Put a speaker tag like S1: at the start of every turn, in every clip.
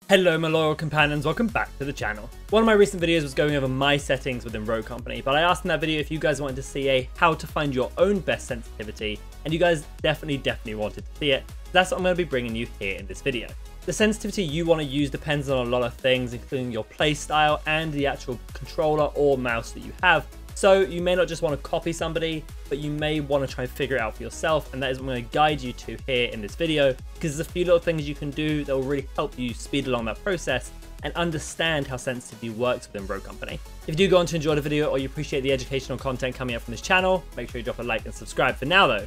S1: Hello my loyal companions, welcome back to the channel. One of my recent videos was going over my settings within Rogue Company, but I asked in that video if you guys wanted to see a how to find your own best sensitivity, and you guys definitely wanted to see it. That's what I'm going to be bringing you here in this video. The sensitivity you want to use depends on a lot of things, including your playstyle and the actual controller or mouse that you have. So you may not just want to copy somebody, but you may want to try and figure it out for yourself, and that is what I'm going to guide you to here in this video, because there's a few little things you can do that will really help you speed along that process and understand how sensitivity works within Rogue Company. If you do go on to enjoy the video or you appreciate the educational content coming up from this channel, make sure you drop a like and subscribe. For now though,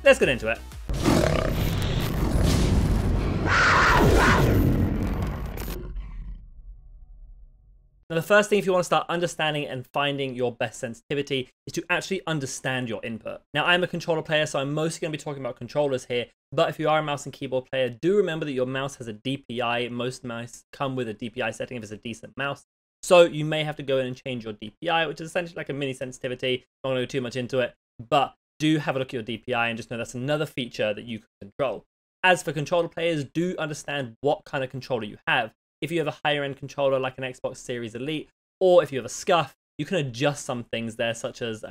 S1: let's get into it. Now, the first thing if you want to start understanding and finding your best sensitivity is to actually understand your input. Now, I'm a controller player, so I'm mostly going to be talking about controllers here, but if you are a mouse and keyboard player, do remember that your mouse has a DPI. Most mice come with a DPI setting if it's a decent mouse. So you may have to go in and change your DPI, which is essentially like a mini sensitivity. I'm not going to go too much into it, but do have a look at your DPI and just know that's another feature that you can control. As for controller players, do understand what kind of controller you have. If you have a higher end controller like an Xbox Series Elite, or if you have a SCUF, you can adjust some things there, such as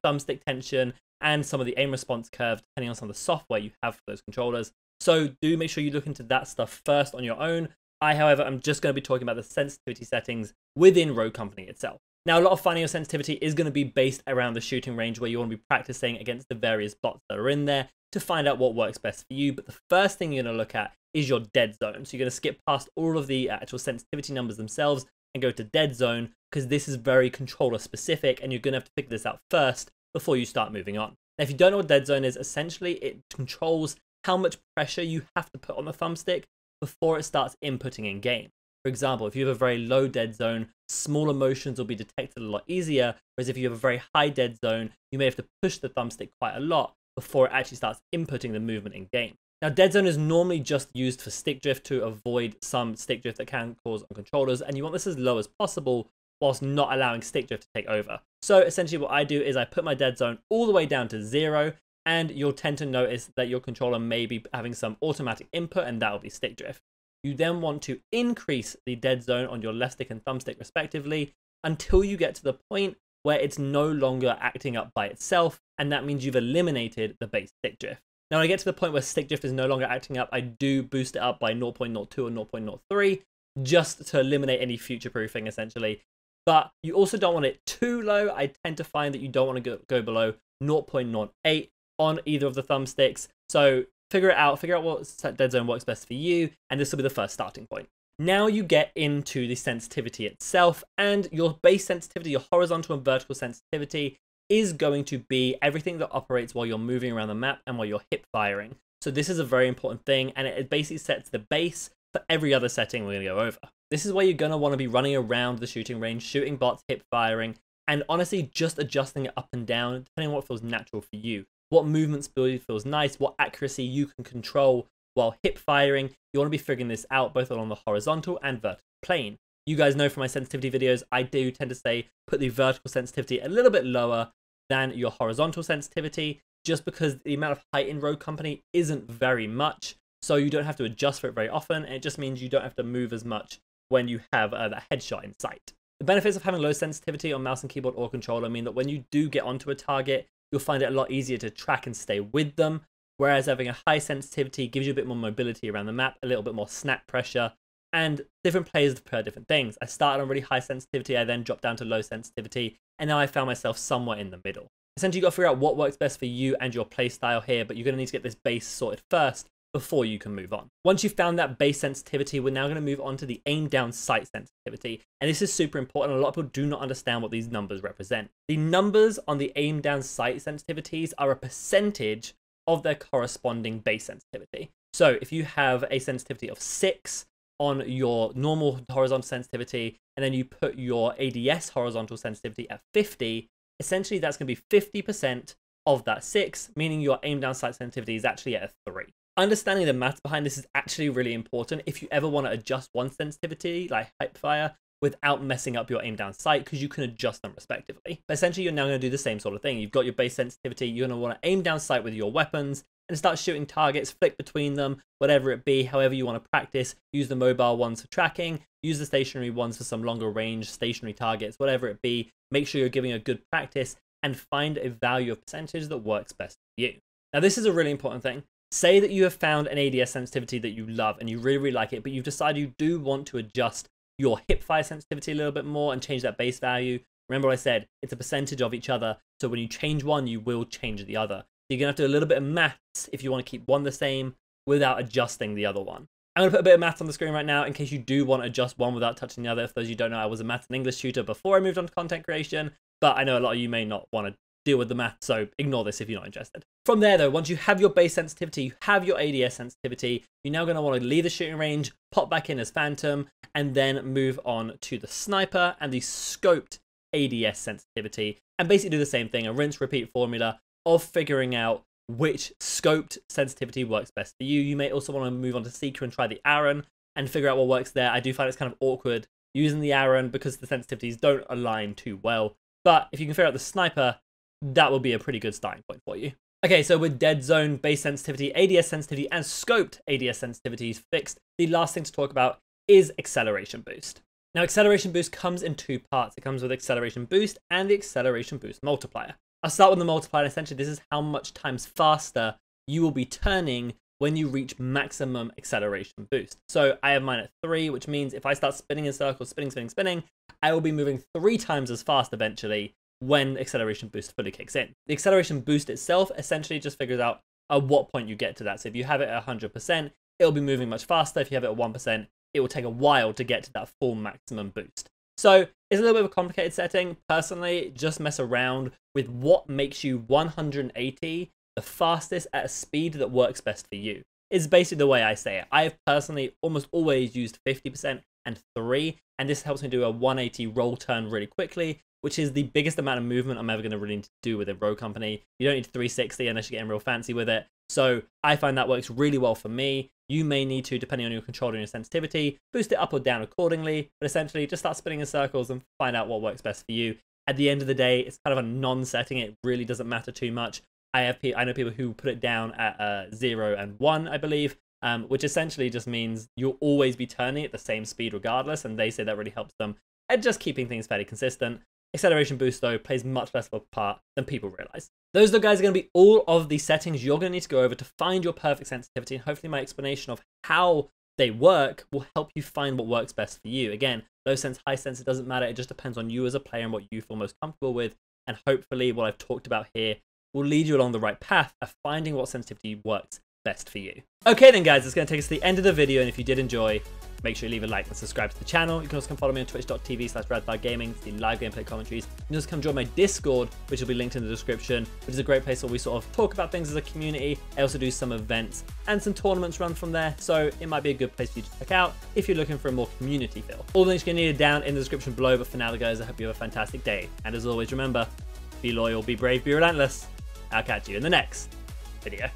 S1: thumbstick tension and some of the aim response curve, depending on some of the software you have for those controllers. So do make sure you look into that stuff first on your own. I, however, am just going to be talking about the sensitivity settings within Rogue Company itself. Now, a lot of finding your sensitivity is going to be based around the shooting range, where you want to be practicing against the various bots that are in there to find out what works best for you. But the first thing you're going to look at is your dead zone. So you're going to skip past all of the actual sensitivity numbers themselves and go to dead zone, because this is very controller specific and you're going to have to figure this out first before you start moving on. Now, if you don't know what dead zone is, essentially it controls how much pressure you have to put on the thumbstick before it starts inputting in game. For example, if you have a very low dead zone, smaller motions will be detected a lot easier, whereas if you have a very high dead zone, you may have to push the thumbstick quite a lot before it actually starts inputting the movement in game. Now, dead zone is normally just used for stick drift to avoid some stick drift that can cause on controllers, and you want this as low as possible whilst not allowing stick drift to take over. So essentially what I do is I put my dead zone all the way down to 0, and you'll tend to notice that your controller may be having some automatic input, and that will be stick drift. You then want to increase the dead zone on your left stick and thumbstick respectively until you get to the point where it's no longer acting up by itself, and that means you've eliminated the base stick drift. Now, when I get to the point where stick drift is no longer acting up, I do boost it up by 0.02 or 0.03 just to eliminate any future proofing essentially. But you also don't want it too low. I tend to find that you don't want to go below 0.08 on either of the thumbsticks. So figure it out, what dead zone works best for you, and this will be the first starting point. Now you get into the sensitivity itself, and your base sensitivity, your horizontal and vertical sensitivity, is going to be everything that operates while you're moving around the map and while you're hip firing. So this is a very important thing, and it basically sets the base for every other setting we're going to go over. This is where you're going to want to be running around the shooting range, shooting bots, hip firing, and honestly just adjusting it up and down depending on what feels natural for you. What movement speed feels nice, what accuracy you can control while hip firing. You want to be figuring this out both along the horizontal and vertical plane. You guys know from my sensitivity videos, I do tend to say put the vertical sensitivity a little bit lower than your horizontal sensitivity, just because the amount of height in Rogue Company isn't very much, so you don't have to adjust for it very often, and it just means you don't have to move as much when you have that headshot in sight. The benefits of having low sensitivity on mouse and keyboard or controller mean that when you do get onto a target, you'll find it a lot easier to track and stay with them, whereas having a high sensitivity gives you a bit more mobility around the map, a little bit more snap pressure, and different players prefer different things. I started on really high sensitivity, I then dropped down to low sensitivity, and now I found myself somewhere in the middle. Essentially, you've got to figure out what works best for you and your play style here, but you're going to need to get this base sorted first before you can move on. Once you've found that base sensitivity, we're now going to move on to the aim down sight sensitivity. And this is super important. A lot of people do not understand what these numbers represent. The numbers on the aim down sight sensitivities are a percentage of their corresponding base sensitivity. So if you have a sensitivity of 6 on your normal horizontal sensitivity, and then you put your ADS horizontal sensitivity at 50, essentially that's going to be 50% of that 6, meaning your aim down sight sensitivity is actually at a 3. Understanding the maths behind this is actually really important if you ever want to adjust one sensitivity, like Hipfire, without messing up your aim down sight, because you can adjust them respectively. But essentially, you're now going to do the same sort of thing. You've got your base sensitivity, you're going to want to aim down sight with your weapons, and start shooting targets, flick between them, whatever it be, however you want to practice. Use the mobile ones for tracking, use the stationary ones for some longer range stationary targets, whatever it be. Make sure you're giving a good practice and find a value of percentage that works best for you. Now, this is a really important thing. Say that you have found an ADS sensitivity that you love and you really, really like it, but you've decided you do want to adjust your hipfire sensitivity a little bit more and change that base value. Remember what I said, it's a percentage of each other. So when you change one, you will change the other. So you're gonna have to do a little bit of maths if you want to keep one the same without adjusting the other one. I'm gonna put a bit of maths on the screen right now in case you do want to adjust one without touching the other. For those of you who don't know, I was a maths and English tutor before I moved on to content creation, but I know a lot of you may not want to deal with the math, so ignore this if you're not interested. From there though, once you have your base sensitivity, you have your ADS sensitivity, you're now going to want to leave the shooting range, pop back in as Phantom, and then move on to the sniper and the scoped ADS sensitivity, and basically do the same thing, a rinse repeat formula of figuring out which scoped sensitivity works best for you. You may also want to move on to Seeker and try the Aaron and figure out what works there. I do find it's kind of awkward using the Aaron because the sensitivities don't align too well, but if you can figure out the sniper, that will be a pretty good starting point for you. Okay, so with Deadzone, base sensitivity, ADS sensitivity, and scoped ADS sensitivities fixed, the last thing to talk about is acceleration boost. Now, acceleration boost comes in two parts. It comes with acceleration boost and the acceleration boost multiplier. I'll start with the multiplier. Essentially, this is how much times faster you will be turning when you reach maximum acceleration boost. So I have mine at 3, which means if I start spinning in circles, spinning, I will be moving 3 times as fast eventually when acceleration boost fully kicks in. The acceleration boost itself essentially just figures out at what point you get to that. So if you have it at 100%, it'll be moving much faster. If you have it at 1%, it will take a while to get to that full maximum boost. So it's a little bit of a complicated setting. Personally, just mess around with what makes you 180 the fastest at a speed that works best for you. Is basically the way I say it. I have personally almost always used 50% and 3, and this helps me do a 180 roll turn really quickly, which is the biggest amount of movement I'm ever going to really need to do with a Rogue Company. You don't need 360 unless you're getting real fancy with it. So I find that works really well for me. You may need to, depending on your control and your sensitivity, boost it up or down accordingly, but essentially just start spinning in circles and find out what works best for you. At the end of the day, it's kind of a non-setting. It really doesn't matter too much. I know people who put it down at 0 and 1, I believe, which essentially just means you'll always be turning at the same speed regardless, and they say that really helps them at just keeping things fairly consistent. Acceleration boost, though, plays much less of a part than people realize. Those, though, guys, are going to be all of the settings you're going to need to go over to find your perfect sensitivity, and hopefully my explanation of how they work will help you find what works best for you. Again, low sense, high sense, it doesn't matter. It just depends on you as a player and what you feel most comfortable with, and hopefully what I've talked about here will lead you along the right path of finding what sensitivity works best for you. Okay then, guys, it's going to take us to the end of the video, and if you did enjoy, make sure you leave a like and subscribe to the channel. You can also come follow me on twitch.tv/RADTHARGAMING to see live gameplay commentaries. You can also come join my Discord, which will be linked in the description, which is a great place where we sort of talk about things as a community. I also do some events and some tournaments run from there, so it might be a good place for you to check out if you're looking for a more community feel. All the links you're going to need are down in the description below, but for now, guys, I hope you have a fantastic day. And as always, remember, be loyal, be brave, be relentless. I'll catch you in the next video.